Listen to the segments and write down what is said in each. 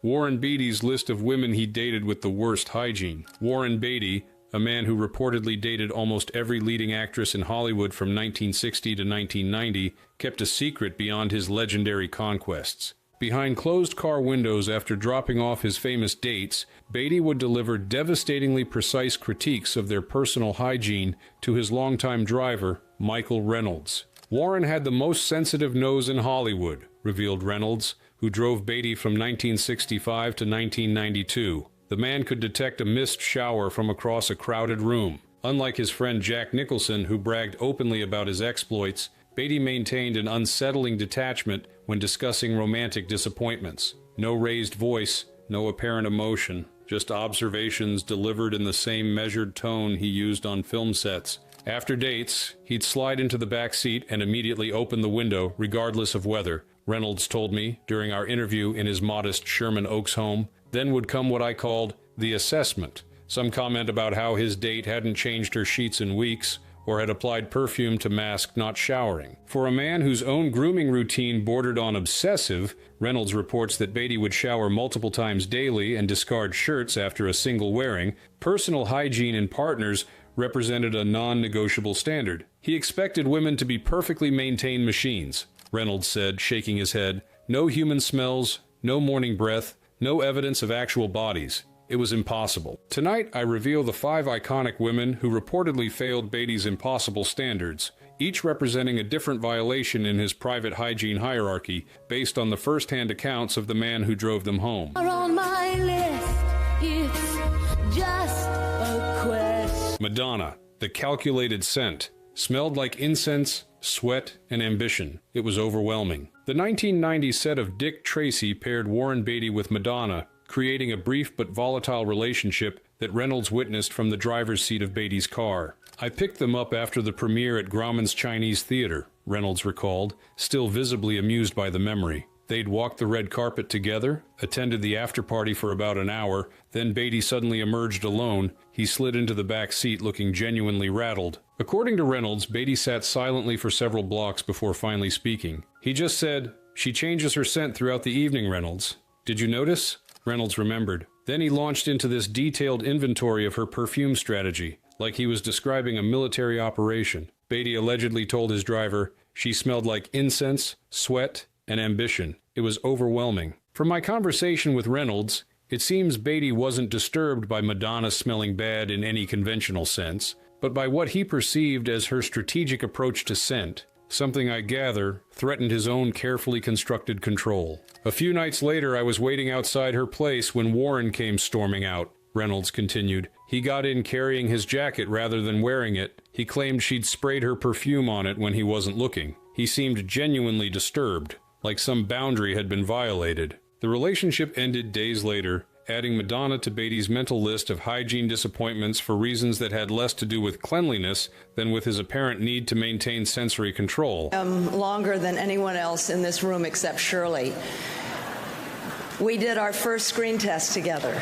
Warren Beatty's list of women he dated with the worst hygiene. Warren Beatty, a man who reportedly dated almost every leading actress in Hollywood from 1960 to 1990, kept a secret beyond his legendary conquests. Behind closed car windows after dropping off his famous dates, Beatty would deliver devastatingly precise critiques of their personal hygiene to his longtime driver, Michael Reynolds. Warren had the most sensitive nose in Hollywood, revealed Reynolds, who drove Beatty from 1965 to 1992. The man could detect a mist shower from across a crowded room. Unlike his friend Jack Nicholson, who bragged openly about his exploits, Beatty maintained an unsettling detachment when discussing romantic disappointments. No raised voice, no apparent emotion, just observations delivered in the same measured tone he used on film sets. After dates, he'd slide into the back seat and immediately open the window, regardless of weather, Reynolds told me during our interview in his modest Sherman Oaks home. Then would come what I called the assessment. Some comment about how his date hadn't changed her sheets in weeks, or had applied perfume to mask not showering. For a man whose own grooming routine bordered on obsessive, Reynolds reports that Beatty would shower multiple times daily and discard shirts after a single wearing. Personal hygiene in partners represented a non-negotiable standard. He expected women to be perfectly maintained machines, Reynolds said, shaking his head. No human smells, no morning breath, no evidence of actual bodies. It was impossible. Tonight, I reveal the 5 iconic women who reportedly failed Beatty's impossible standards, each representing a different violation in his private hygiene hierarchy, based on the first-hand accounts of the man who drove them home. On my list, it's just a quest. Madonna, the calculated scent, smelled like incense, sweat, and ambition. It was overwhelming. The 1990 set of Dick Tracy paired Warren Beatty with Madonna, creating a brief but volatile relationship that Reynolds witnessed from the driver's seat of Beatty's car. I picked them up after the premiere at Grauman's Chinese Theater, Reynolds recalled, still visibly amused by the memory. They'd walked the red carpet together, attended the after-party for about an hour, then Beatty suddenly emerged alone. He slid into the back seat looking genuinely rattled. According to Reynolds, Beatty sat silently for several blocks before finally speaking. He just said, "She changes her scent throughout the evening, Reynolds. Did you notice?" Reynolds remembered. Then he launched into this detailed inventory of her perfume strategy, like he was describing a military operation. Beatty allegedly told his driver, "She smelled like incense, sweat, and ambition." It was overwhelming. From my conversation with Reynolds, it seems Beatty wasn't disturbed by Madonna smelling bad in any conventional sense, but by what he perceived as her strategic approach to scent, something I gather threatened his own carefully constructed control. "A few nights later, I was waiting outside her place when Warren came storming out," Reynolds continued. "He got in carrying his jacket rather than wearing it. He claimed she'd sprayed her perfume on it when he wasn't looking. He seemed genuinely disturbed, like some boundary had been violated." The relationship ended days later, adding Madonna to Beatty's mental list of hygiene disappointments for reasons that had less to do with cleanliness than with his apparent need to maintain sensory control. Longer than anyone else in this room except Shirley. We did our first screen test together.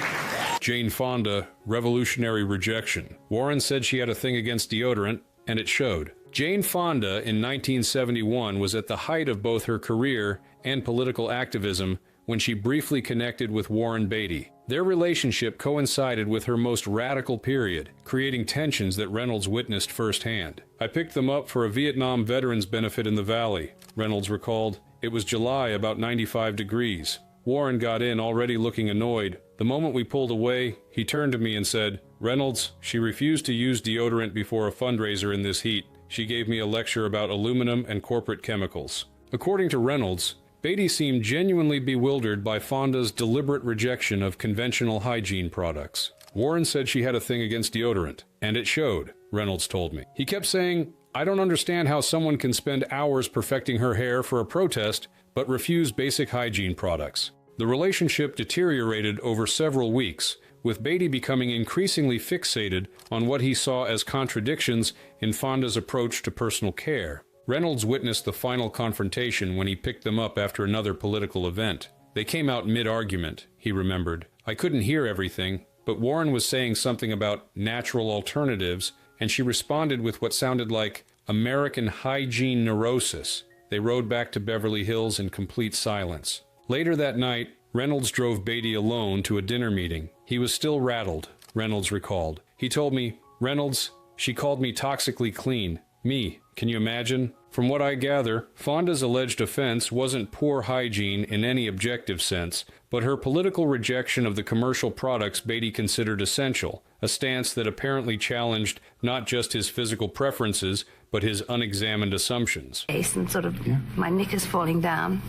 Jane Fonda, revolutionary rejection. Warren said she had a thing against deodorant, and it showed. Jane Fonda in 1971 was at the height of both her career and political activism when she briefly connected with Warren Beatty. Their relationship coincided with her most radical period, creating tensions that Reynolds witnessed firsthand. "I picked them up for a Vietnam veterans benefit in the Valley," Reynolds recalled. "It was July, about 95 degrees. Warren got in already looking annoyed. The moment we pulled away, he turned to me and said, 'Reynolds, she refused to use deodorant before a fundraiser in this heat. She gave me a lecture about aluminum and corporate chemicals.'" According to Reynolds, Beatty seemed genuinely bewildered by Fonda's deliberate rejection of conventional hygiene products. Warren said she had a thing against deodorant, and it showed, Reynolds told me. He kept saying, "I don't understand how someone can spend hours perfecting her hair for a protest, but refuse basic hygiene products." The relationship deteriorated over several weeks, with Beatty becoming increasingly fixated on what he saw as contradictions in Fonda's approach to personal care. Reynolds witnessed the final confrontation when he picked them up after another political event. "They came out mid-argument," he remembered. "I couldn't hear everything, but Warren was saying something about natural alternatives, and she responded with what sounded like American hygiene neurosis." They rode back to Beverly Hills in complete silence. Later that night, Reynolds drove Beatty alone to a dinner meeting. He was still rattled, Reynolds recalled. He told me, "Reynolds, she called me toxically clean. Me, can you imagine?" From what I gather, Fonda's alleged offense wasn't poor hygiene in any objective sense, but her political rejection of the commercial products Beatty considered essential, a stance that apparently challenged not just his physical preferences, but his unexamined assumptions. And sort of my knickers falling down,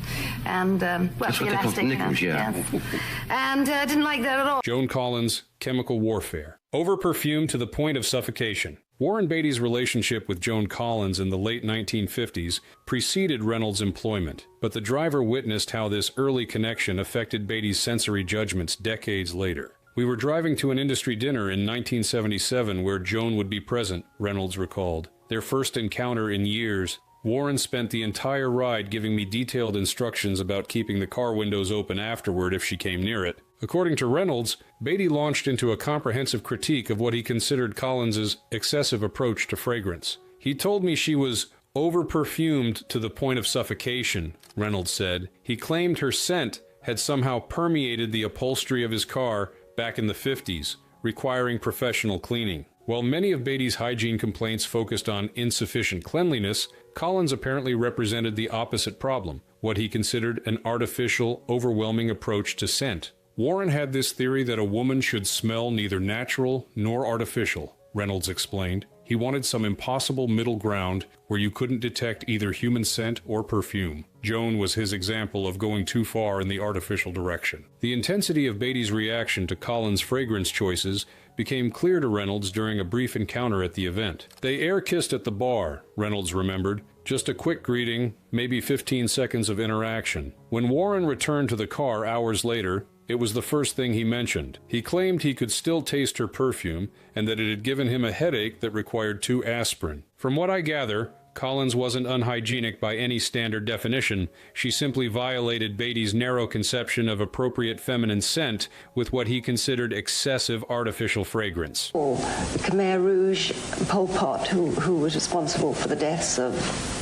and well, That's what they call knickers, yeah. Yes. And I didn't like that at all. Joan Collins, Chemical Warfare. Over-perfumed to the point of suffocation. Warren Beatty's relationship with Joan Collins in the late 1950s preceded Reynolds' employment, but the driver witnessed how this early connection affected Beatty's sensory judgments decades later. "We were driving to an industry dinner in 1977 where Joan would be present," Reynolds recalled. "Their first encounter in years. Warren spent the entire ride giving me detailed instructions about keeping the car windows open afterward if she came near it." According to Reynolds, Beatty launched into a comprehensive critique of what he considered Collins's excessive approach to fragrance. "He told me she was over-perfumed to the point of suffocation," Reynolds said. He claimed her scent had somehow permeated the upholstery of his car back in the 50s, requiring professional cleaning. While many of Beatty's hygiene complaints focused on insufficient cleanliness, Collins apparently represented the opposite problem, what he considered an artificial, overwhelming approach to scent. Warren had this theory that a woman should smell neither natural nor artificial, Reynolds explained. He wanted some impossible middle ground where you couldn't detect either human scent or perfume. Joan was his example of going too far in the artificial direction. The intensity of Beatty's reaction to Collins' fragrance choices became clear to Reynolds during a brief encounter at the event. "They air-kissed at the bar," Reynolds remembered. "Just a quick greeting, maybe 15 seconds of interaction. When Warren returned to the car hours later, it was the first thing he mentioned. He claimed he could still taste her perfume and that it had given him a headache that required 2 aspirin. From what I gather, Collins wasn't unhygienic by any standard definition. She simply violated Beatty's narrow conception of appropriate feminine scent with what he considered excessive artificial fragrance." Or the Khmer Rouge, Pol Pot, who was responsible for the deaths of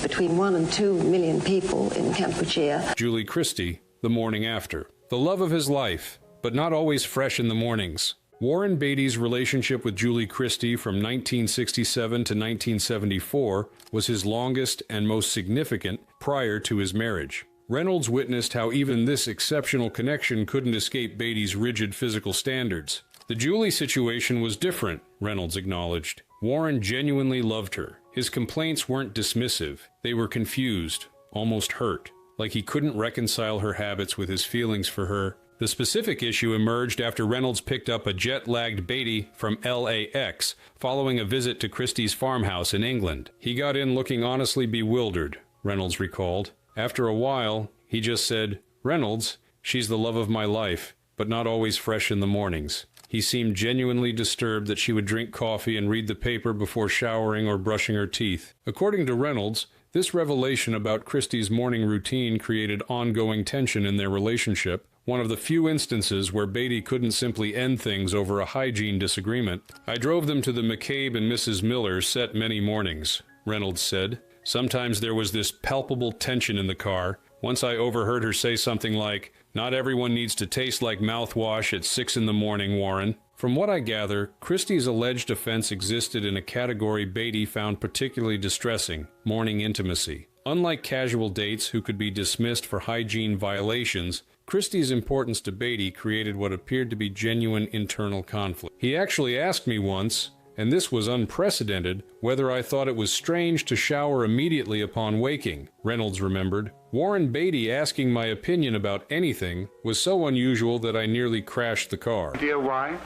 between 1 and 2 million people in Kampuchea. Julie Christie, the morning after. "The love of his life, but not always fresh in the mornings." Warren Beatty's relationship with Julie Christie from 1967 to 1974 was his longest and most significant prior to his marriage. Reynolds witnessed how even this exceptional connection couldn't escape Beatty's rigid physical standards. "The Julie situation was different," Reynolds acknowledged. "Warren genuinely loved her. His complaints weren't dismissive. They were confused, almost hurt, like he couldn't reconcile her habits with his feelings for her." The specific issue emerged after Reynolds picked up a jet-lagged Beatty from LAX following a visit to Christie's farmhouse in England. "He got in looking honestly bewildered," Reynolds recalled. "After a while, he just said, 'Reynolds, she's the love of my life, but not always fresh in the mornings.' He seemed genuinely disturbed that she would drink coffee and read the paper before showering or brushing her teeth." According to Reynolds, this revelation about Christie's morning routine created ongoing tension in their relationship, one of the few instances where Beatty couldn't simply end things over a hygiene disagreement. "I drove them to the McCabe and Mrs. Miller set many mornings," Reynolds said. "Sometimes there was this palpable tension in the car. Once I overheard her say something like, 'Not everyone needs to taste like mouthwash at 6 in the morning, Warren.'" From what I gather, Christie's alleged offense existed in a category Beatty found particularly distressing: morning intimacy. Unlike casual dates who could be dismissed for hygiene violations, Christie's importance to Beatty created what appeared to be genuine internal conflict. "He actually asked me once, and this was unprecedented, whether I thought it was strange to shower immediately upon waking," Reynolds remembered. "Warren Beatty asking my opinion about anything was so unusual that I nearly crashed the car." Dear, why?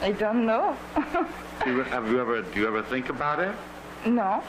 I don't know. Do you ever think about it? No.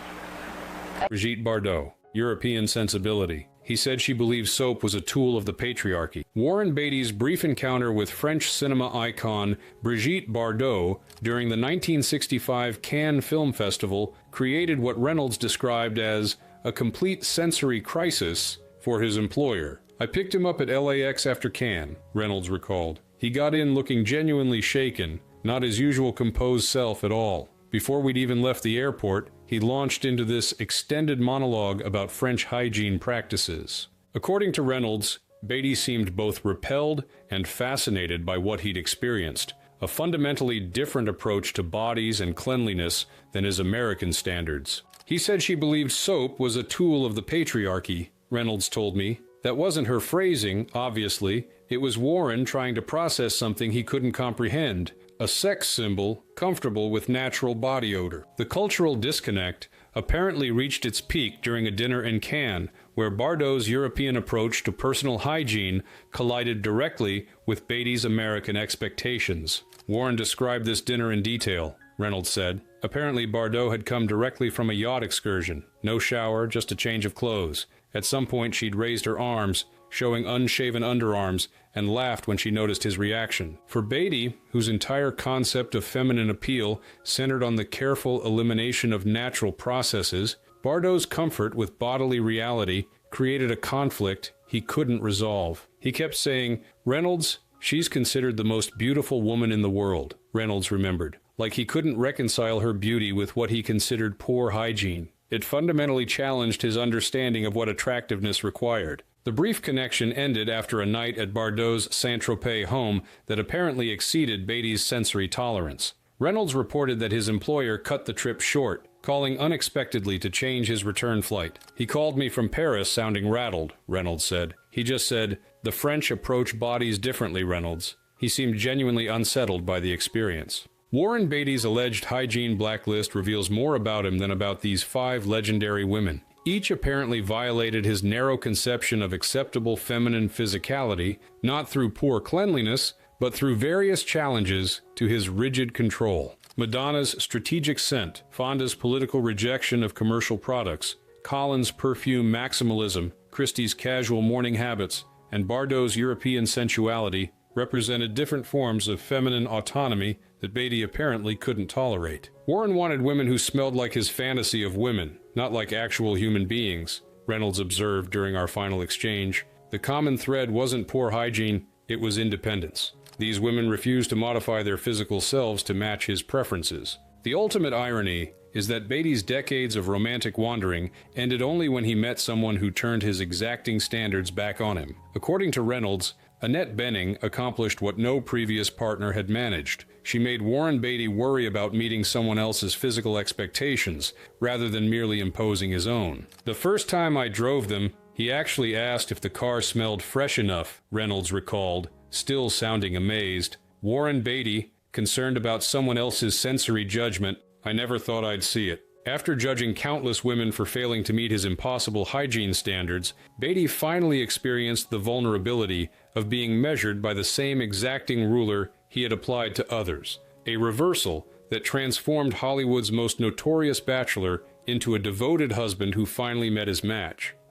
Brigitte Bardot, European sensibility. He said she believed soap was a tool of the patriarchy. Warren Beatty's brief encounter with French cinema icon Brigitte Bardot during the 1965 Cannes Film Festival created what Reynolds described as a complete sensory crisis for his employer. "I picked him up at LAX after Cannes," Reynolds recalled. "He got in looking genuinely shaken, not his usual composed self at all. Before we'd even left the airport, he launched into this extended monologue about French hygiene practices." According to Reynolds, Beatty seemed both repelled and fascinated by what he'd experienced, a fundamentally different approach to bodies and cleanliness than his American standards. He said she believed soap was a tool of the patriarchy, Reynolds told me. That wasn't her phrasing, obviously. It was Warren trying to process something he couldn't comprehend, a sex symbol comfortable with natural body odor. The cultural disconnect apparently reached its peak during a dinner in Cannes, where Bardot's European approach to personal hygiene collided directly with Beatty's American expectations. Warren described this dinner in detail, Reynolds said. Apparently Bardot had come directly from a yacht excursion. No shower, just a change of clothes. At some point she'd raised her arms, showing unshaven underarms, and laughed when she noticed his reaction. For Beatty, whose entire concept of feminine appeal centered on the careful elimination of natural processes, Bardot's comfort with bodily reality created a conflict he couldn't resolve. He kept saying, "Reynolds, she's considered the most beautiful woman in the world," Reynolds remembered, like he couldn't reconcile her beauty with what he considered poor hygiene. It fundamentally challenged his understanding of what attractiveness required. The brief connection ended after a night at Bardot's Saint-Tropez home that apparently exceeded Beatty's sensory tolerance. Reynolds reported that his employer cut the trip short, calling unexpectedly to change his return flight. "He called me from Paris sounding rattled," Reynolds said. "He just said, 'The French approach bodies differently, Reynolds.' He seemed genuinely unsettled by the experience." Warren Beatty's alleged hygiene blacklist reveals more about him than about these 5 legendary women. Each apparently violated his narrow conception of acceptable feminine physicality, not through poor cleanliness, but through various challenges to his rigid control. Madonna's strategic scent, Fonda's political rejection of commercial products, Colin's perfume maximalism, Christie's casual morning habits, and Bardot's European sensuality represented different forms of feminine autonomy that Beatty apparently couldn't tolerate. Warren wanted women who smelled like his fantasy of women, not like actual human beings, Reynolds observed during our final exchange. The common thread wasn't poor hygiene, it was independence. These women refused to modify their physical selves to match his preferences. The ultimate irony is that Beatty's decades of romantic wandering ended only when he met someone who turned his exacting standards back on him. According to Reynolds, Annette Bening accomplished what no previous partner had managed. She made Warren Beatty worry about meeting someone else's physical expectations, rather than merely imposing his own. "The first time I drove them, he actually asked if the car smelled fresh enough," Reynolds recalled, still sounding amazed. Warren Beatty, concerned about someone else's sensory judgment, "I never thought I'd see it." After judging countless women for failing to meet his impossible hygiene standards, Beatty finally experienced the vulnerability of being measured by the same exacting ruler he had applied to others, a reversal that transformed Hollywood's most notorious bachelor into a devoted husband who finally met his match.